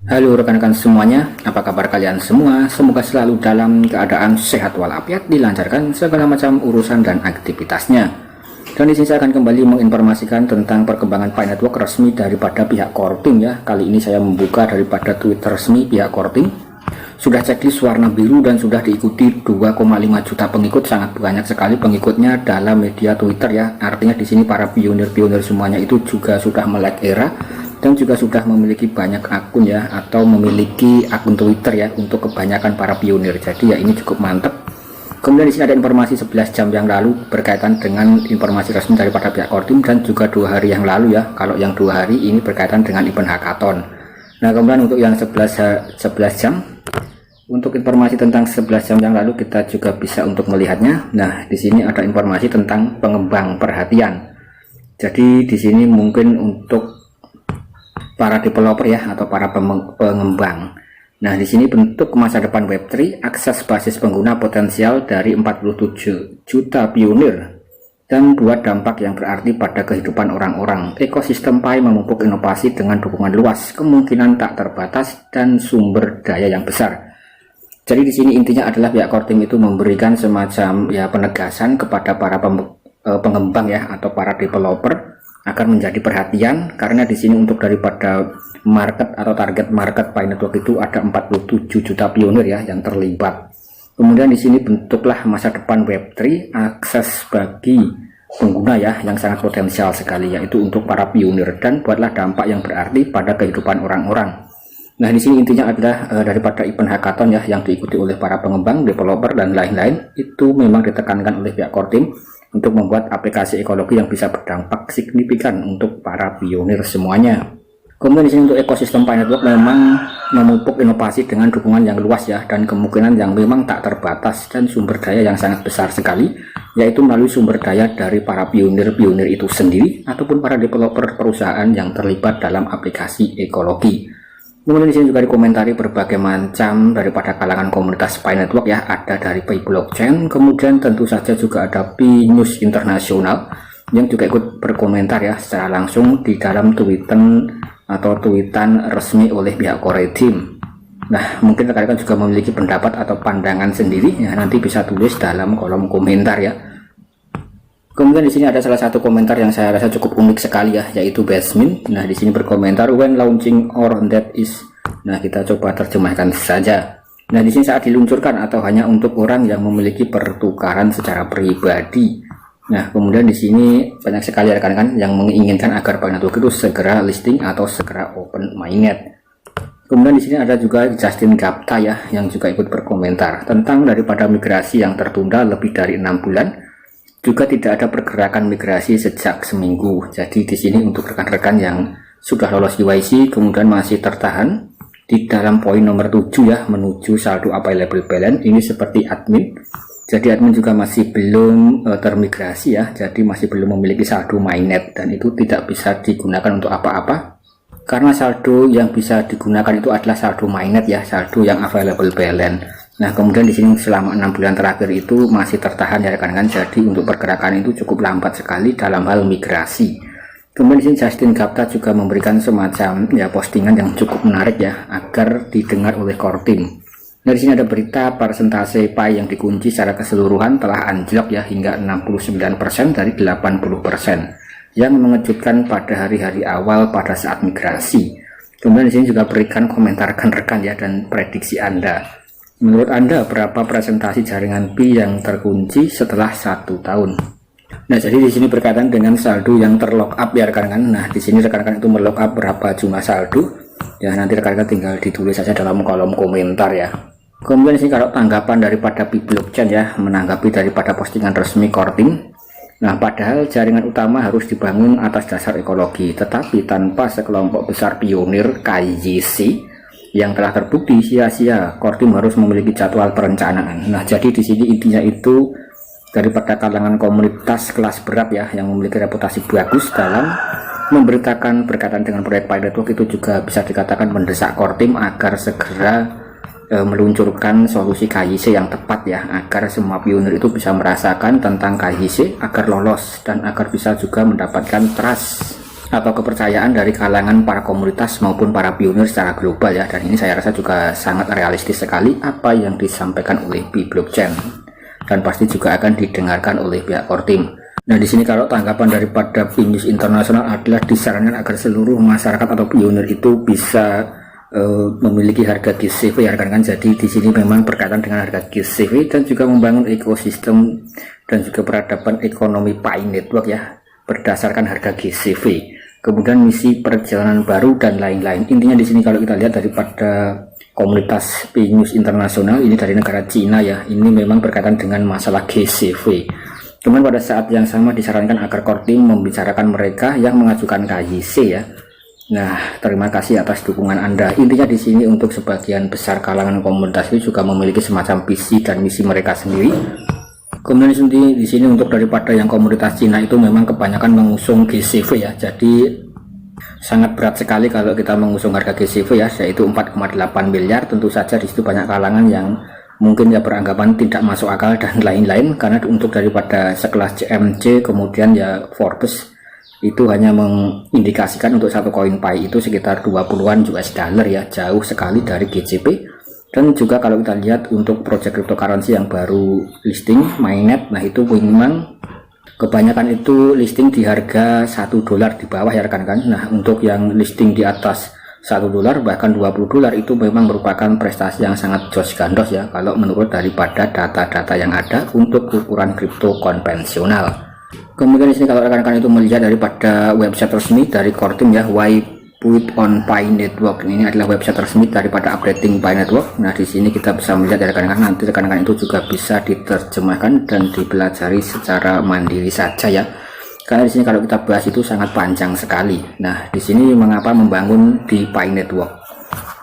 Halo rekan-rekan semuanya, apa kabar kalian semua? Semoga selalu dalam keadaan sehat walafiat, dilancarkan segala macam urusan dan aktivitasnya. Dan di sini saya akan kembali menginformasikan tentang perkembangan Pi Network resmi daripada pihak Korting ya. Kali ini saya membuka daripada tweet resmi pihak Korting. Sudah checklist warna biru dan sudah diikuti 2,5 juta pengikut, sangat banyak sekali pengikutnya dalam media Twitter ya. Artinya di sini para pionir-pionir semuanya itu juga sudah melek era dan juga sudah memiliki banyak akun ya, atau memiliki akun Twitter ya untuk kebanyakan para pionir. Jadi ya ini cukup mantap. Kemudian di sini ada informasi 11 jam yang lalu berkaitan dengan informasi resmi daripada pihak Korting, dan juga 2 hari yang lalu ya. Kalau yang 2 hari ini berkaitan dengan event hackathon. Nah, kemudian untuk yang 11 jam, untuk informasi tentang 11 jam yang lalu kita juga bisa untuk melihatnya. Nah, di sini ada informasi tentang pengembang perhatian. Jadi di sini mungkin untuk para developer ya, atau para pengembang. Nah, di sini bentuk masa depan Web3, akses basis pengguna potensial dari 47 juta pionir, dan buat dampak yang berarti pada kehidupan orang-orang. Ekosistem Pi memupuk inovasi dengan dukungan luas, kemungkinan tak terbatas, dan sumber daya yang besar. Jadi di sini intinya adalah pihak Korting itu memberikan semacam ya penegasan kepada para pengembang ya, atau para developer akan menjadi perhatian, karena di sini untuk daripada market atau target market Pi Network itu ada 47 juta pionir ya yang terlibat. Kemudian di sini bentuklah masa depan Web3, akses bagi pengguna ya yang sangat potensial sekali, yaitu untuk para pionir, dan buatlah dampak yang berarti pada kehidupan orang-orang. Nah, di sini intinya adalah daripada event hackathon ya yang diikuti oleh para pengembang, developer, dan lain-lain, itu memang ditekankan oleh pihak Korting untuk membuat aplikasi ekologi yang bisa berdampak signifikan untuk para pionir semuanya. Kemudian di sini untuk ekosistem Pi Network memang memupuk inovasi dengan dukungan yang luas ya, dan kemungkinan yang memang tak terbatas, dan sumber daya yang sangat besar sekali, yaitu melalui sumber daya dari para pionir-pionir itu sendiri ataupun para developer perusahaan yang terlibat dalam aplikasi ekologi. Kemudian di sini juga dikomentari berbagai macam daripada kalangan komunitas Pi Network ya, ada dari Pi Blockchain, kemudian tentu saja juga ada Pi News Internasional yang juga ikut berkomentar ya secara langsung di dalam tweetan resmi oleh pihak Core Team. Nah, mungkin rekan-rekan juga memiliki pendapat atau pandangan sendiri ya, nanti bisa tulis dalam kolom komentar ya. Kemudian di sini ada salah satu komentar yang saya rasa cukup unik sekali ya, yaitu Basmin. Nah, di sini berkomentar when launching or that is. Nah, kita coba terjemahkan saja. Nah, di sini saat diluncurkan atau hanya untuk orang yang memiliki pertukaran secara pribadi. Nah, kemudian di sini banyak sekali rekan-rekan yang menginginkan agar Pi Network itu segera listing atau segera open mainnet. Kemudian di sini ada juga Justin Gapta ya yang juga ikut berkomentar tentang daripada migrasi yang tertunda lebih dari 6 bulan. Juga tidak ada pergerakan migrasi sejak seminggu. Jadi di sini untuk rekan-rekan yang sudah lolos KYC kemudian masih tertahan di dalam poin nomor 7 ya, menuju saldo available balance, ini seperti admin. Jadi admin juga masih belum termigrasi ya, jadi masih belum memiliki saldo mainnet, dan itu tidak bisa digunakan untuk apa-apa. Karena saldo yang bisa digunakan itu adalah saldo mainnet ya, saldo yang available balance. Nah, kemudian di sini selama 6 bulan terakhir itu masih tertahan ya rekan-rekan. Jadi untuk pergerakan itu cukup lambat sekali dalam hal migrasi. Kemudian di sini Justin Gapta juga memberikan semacam ya postingan yang cukup menarik ya agar didengar oleh Core Team. Nah, di sini ada berita persentase Pi yang dikunci secara keseluruhan telah anjlok ya hingga 69% dari 80%, yang mengejutkan pada hari-hari awal pada saat migrasi. Kemudian di sini juga berikan komentar rekan-rekan ya dan prediksi Anda. Menurut Anda berapa presentasi jaringan Pi yang terkunci setelah 1 tahun? Nah, jadi di sini berkaitan dengan saldo yang terlock up ya rekan-rekan. Nah, di sini rekan-rekan itu melock up berapa jumlah saldo? Ya, nanti rekan-rekan tinggal ditulis saja dalam kolom komentar ya. Kemudian di sini kalau tanggapan daripada Pi Blockchain ya, menanggapi daripada postingan resmi Core Team. Nah, padahal jaringan utama harus dibangun atas dasar ekologi, tetapi tanpa sekelompok besar pionir KYC yang telah terbukti sia-sia, Core Team harus memiliki jadwal perencanaan. Nah, jadi di sini intinya itu daripada kalangan komunitas kelas berat ya yang memiliki reputasi bagus dalam memberitakan berkaitan dengan proyek Pi Network, itu juga bisa dikatakan mendesak Core Team agar segera meluncurkan solusi KYC yang tepat ya, agar semua pionir itu bisa merasakan tentang KYC agar lolos dan agar bisa juga mendapatkan trust atau kepercayaan dari kalangan para komunitas maupun para pionir secara global ya. Dan ini saya rasa juga sangat realistis sekali apa yang disampaikan oleh B-Blockchain, dan pasti juga akan didengarkan oleh pihak core team. Nah di sini kalau tanggapan daripada Binus Internasional adalah disarankan agar seluruh masyarakat atau pionir itu bisa memiliki harga GCV ya rekan-rekan. Jadi di sini memang berkaitan dengan harga GCV dan juga membangun ekosistem dan juga peradaban ekonomi Pi Network ya berdasarkan harga GCV. Kemudian misi perjalanan baru dan lain-lain. Intinya di sini kalau kita lihat daripada komunitas Binus Internasional ini dari negara Cina ya, ini memang berkaitan dengan masalah GCV. Kemudian pada saat yang sama disarankan agar core team membicarakan mereka yang mengajukan KYC ya. Nah, terima kasih atas dukungan Anda. Intinya di sini untuk sebagian besar kalangan komunitas itu juga memiliki semacam visi dan misi mereka sendiri. Kemudian di sini untuk daripada yang komunitas Cina itu memang kebanyakan mengusung GCV ya. Jadi sangat berat sekali kalau kita mengusung harga GCV ya, yaitu 4,8 miliar. Tentu saja di situ banyak kalangan yang mungkin ya beranggapan tidak masuk akal dan lain-lain, karena untuk daripada sekelas CMC kemudian ya Forbes itu hanya mengindikasikan untuk satu koin Pi itu sekitar 20-an US dollar ya, jauh sekali dari GCP. Dan juga kalau kita lihat untuk project cryptocurrency yang baru listing Mainnet, nah itu memang kebanyakan itu listing di harga $1 di bawah ya rekan-rekan. Nah untuk yang listing di atas $1 bahkan $20 itu memang merupakan prestasi yang sangat jos gandos ya kalau menurut daripada data-data yang ada untuk ukuran kripto konvensional. Kemudian di sini kalau rekan-rekan itu melihat daripada website resmi dari core team ya, Why Put on Pi Network, ini adalah website resmi daripada updating Pi Network. Nah di sini kita bisa melihat rekan-rekan, nanti rekan-rekan itu juga bisa diterjemahkan dan dipelajari secara mandiri saja ya, karena di sini kalau kita bahas itu sangat panjang sekali. Nah di sini mengapa membangun di Pi Network.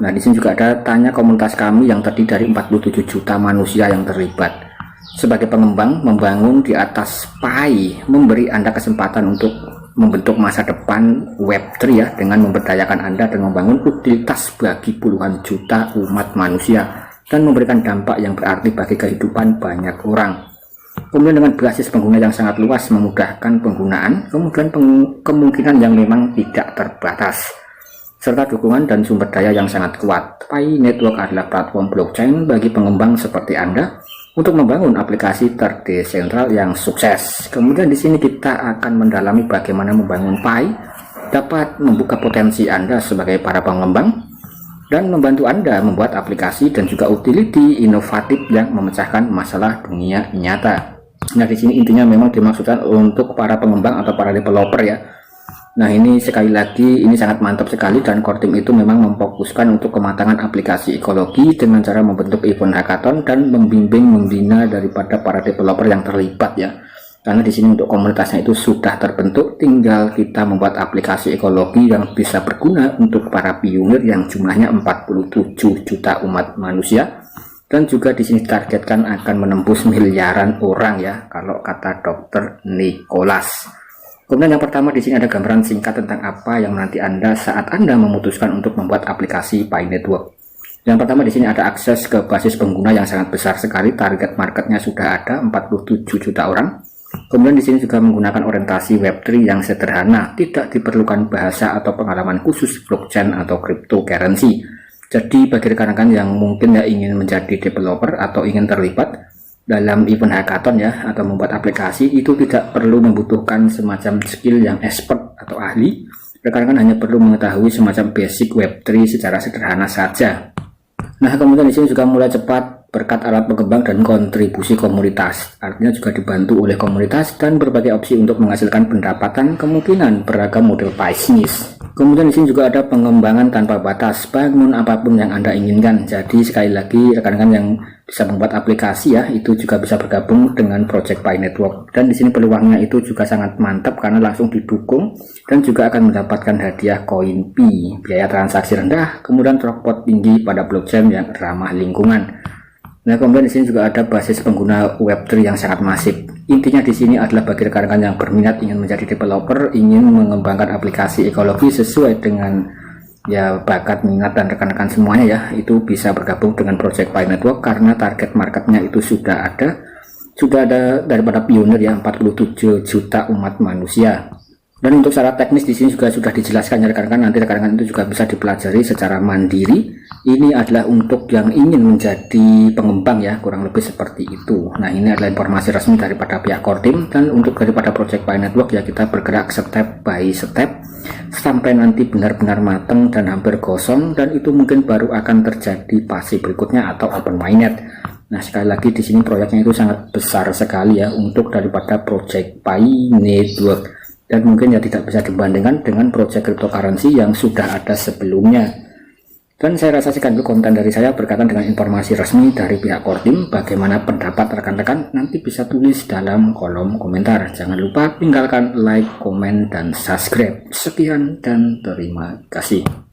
Nah di sini juga ada tanya komunitas kami yang terdiri dari 47 juta manusia yang terlibat. Sebagai pengembang, membangun di atas Pi memberi Anda kesempatan untuk membentuk masa depan Web3 ya, dengan memberdayakan Anda dan membangun utilitas bagi puluhan juta umat manusia dan memberikan dampak yang berarti bagi kehidupan banyak orang. Kemudian dengan basis pengguna yang sangat luas memudahkan penggunaan, kemudian kemungkinan yang memang tidak terbatas, serta dukungan dan sumber daya yang sangat kuat. Pi Network adalah platform blockchain bagi pengembang seperti Anda untuk membangun aplikasi terdesentral yang sukses. Kemudian di sini kita akan mendalami bagaimana membangun Pi dapat membuka potensi Anda sebagai para pengembang dan membantu Anda membuat aplikasi dan juga utility inovatif yang memecahkan masalah dunia nyata. Nah di sini intinya memang dimaksudkan untuk para pengembang atau para developer ya. Nah ini sekali lagi ini sangat mantap sekali, dan core team itu memang memfokuskan untuk kematangan aplikasi ekologi dengan cara membentuk event hackathon dan membina daripada para developer yang terlibat ya. Karena di sini untuk komunitasnya itu sudah terbentuk, tinggal kita membuat aplikasi ekologi yang bisa berguna untuk para pionir yang jumlahnya 47 juta umat manusia, dan juga di sini ditargetkan akan menembus miliaran orang ya kalau kata Dr. Nicholas. Kemudian yang pertama di sini ada gambaran singkat tentang apa yang menanti Anda saat Anda memutuskan untuk membuat aplikasi Pi Network. Yang pertama di sini ada akses ke basis pengguna yang sangat besar sekali, target marketnya sudah ada 47 juta orang. Kemudian di sini juga menggunakan orientasi Web3 yang sederhana, tidak diperlukan bahasa atau pengalaman khusus blockchain atau cryptocurrency. Jadi bagi rekan-rekan yang mungkin ya ingin menjadi developer atau ingin terlibat dalam event hackathon ya atau membuat aplikasi, itu tidak perlu membutuhkan semacam skill yang expert atau ahli. Rekan-rekan hanya perlu mengetahui semacam basic Web3 secara sederhana saja. Nah kemudian di sini juga mulai cepat berkat alat pengembang dan kontribusi komunitas, artinya juga dibantu oleh komunitas dan berbagai opsi untuk menghasilkan pendapatan, kemungkinan beragam model bisnis. Kemudian di sini juga ada pengembangan tanpa batas, bangun apapun yang Anda inginkan. Jadi sekali lagi rekan-rekan yang bisa membuat aplikasi ya, itu juga bisa bergabung dengan Project Pi Network. Dan di sini peluangnya itu juga sangat mantap karena langsung didukung dan juga akan mendapatkan hadiah koin Pi, biaya transaksi rendah, kemudian throughput tinggi pada blockchain yang ramah lingkungan. Nah kemudian di sini juga ada basis pengguna Web3 yang sangat masif. Intinya di sini adalah bagi rekan-rekan yang berminat ingin menjadi developer, ingin mengembangkan aplikasi ekologi sesuai dengan ya bakat, minat dan rekan-rekan semuanya ya, itu bisa bergabung dengan Project Pi Network karena target marketnya itu sudah ada daripada pionir ya, 47 juta umat manusia. Dan untuk syarat teknis di sini juga sudah dijelaskan ya rekan-rekan, nanti rekan-rekan itu juga bisa dipelajari secara mandiri. Ini adalah untuk yang ingin menjadi pengembang ya, kurang lebih seperti itu. Nah, ini adalah informasi resmi daripada pihak Kodim, dan untuk daripada Project Pi Network ya kita bergerak step by step sampai nanti benar-benar matang dan hampir gosong, dan itu mungkin baru akan terjadi fase berikutnya atau open mainnet. Nah, sekali lagi di sini proyeknya itu sangat besar sekali ya untuk daripada Project Pi Network. Dan mungkin ya tidak bisa dibandingkan dengan project cryptocurrency yang sudah ada sebelumnya. Dan saya rasa sekian dulu konten dari saya berkaitan dengan informasi resmi dari pihak Kodim. Bagaimana pendapat rekan-rekan nanti bisa tulis dalam kolom komentar. Jangan lupa tinggalkan like, komen, dan subscribe. Sekian dan terima kasih.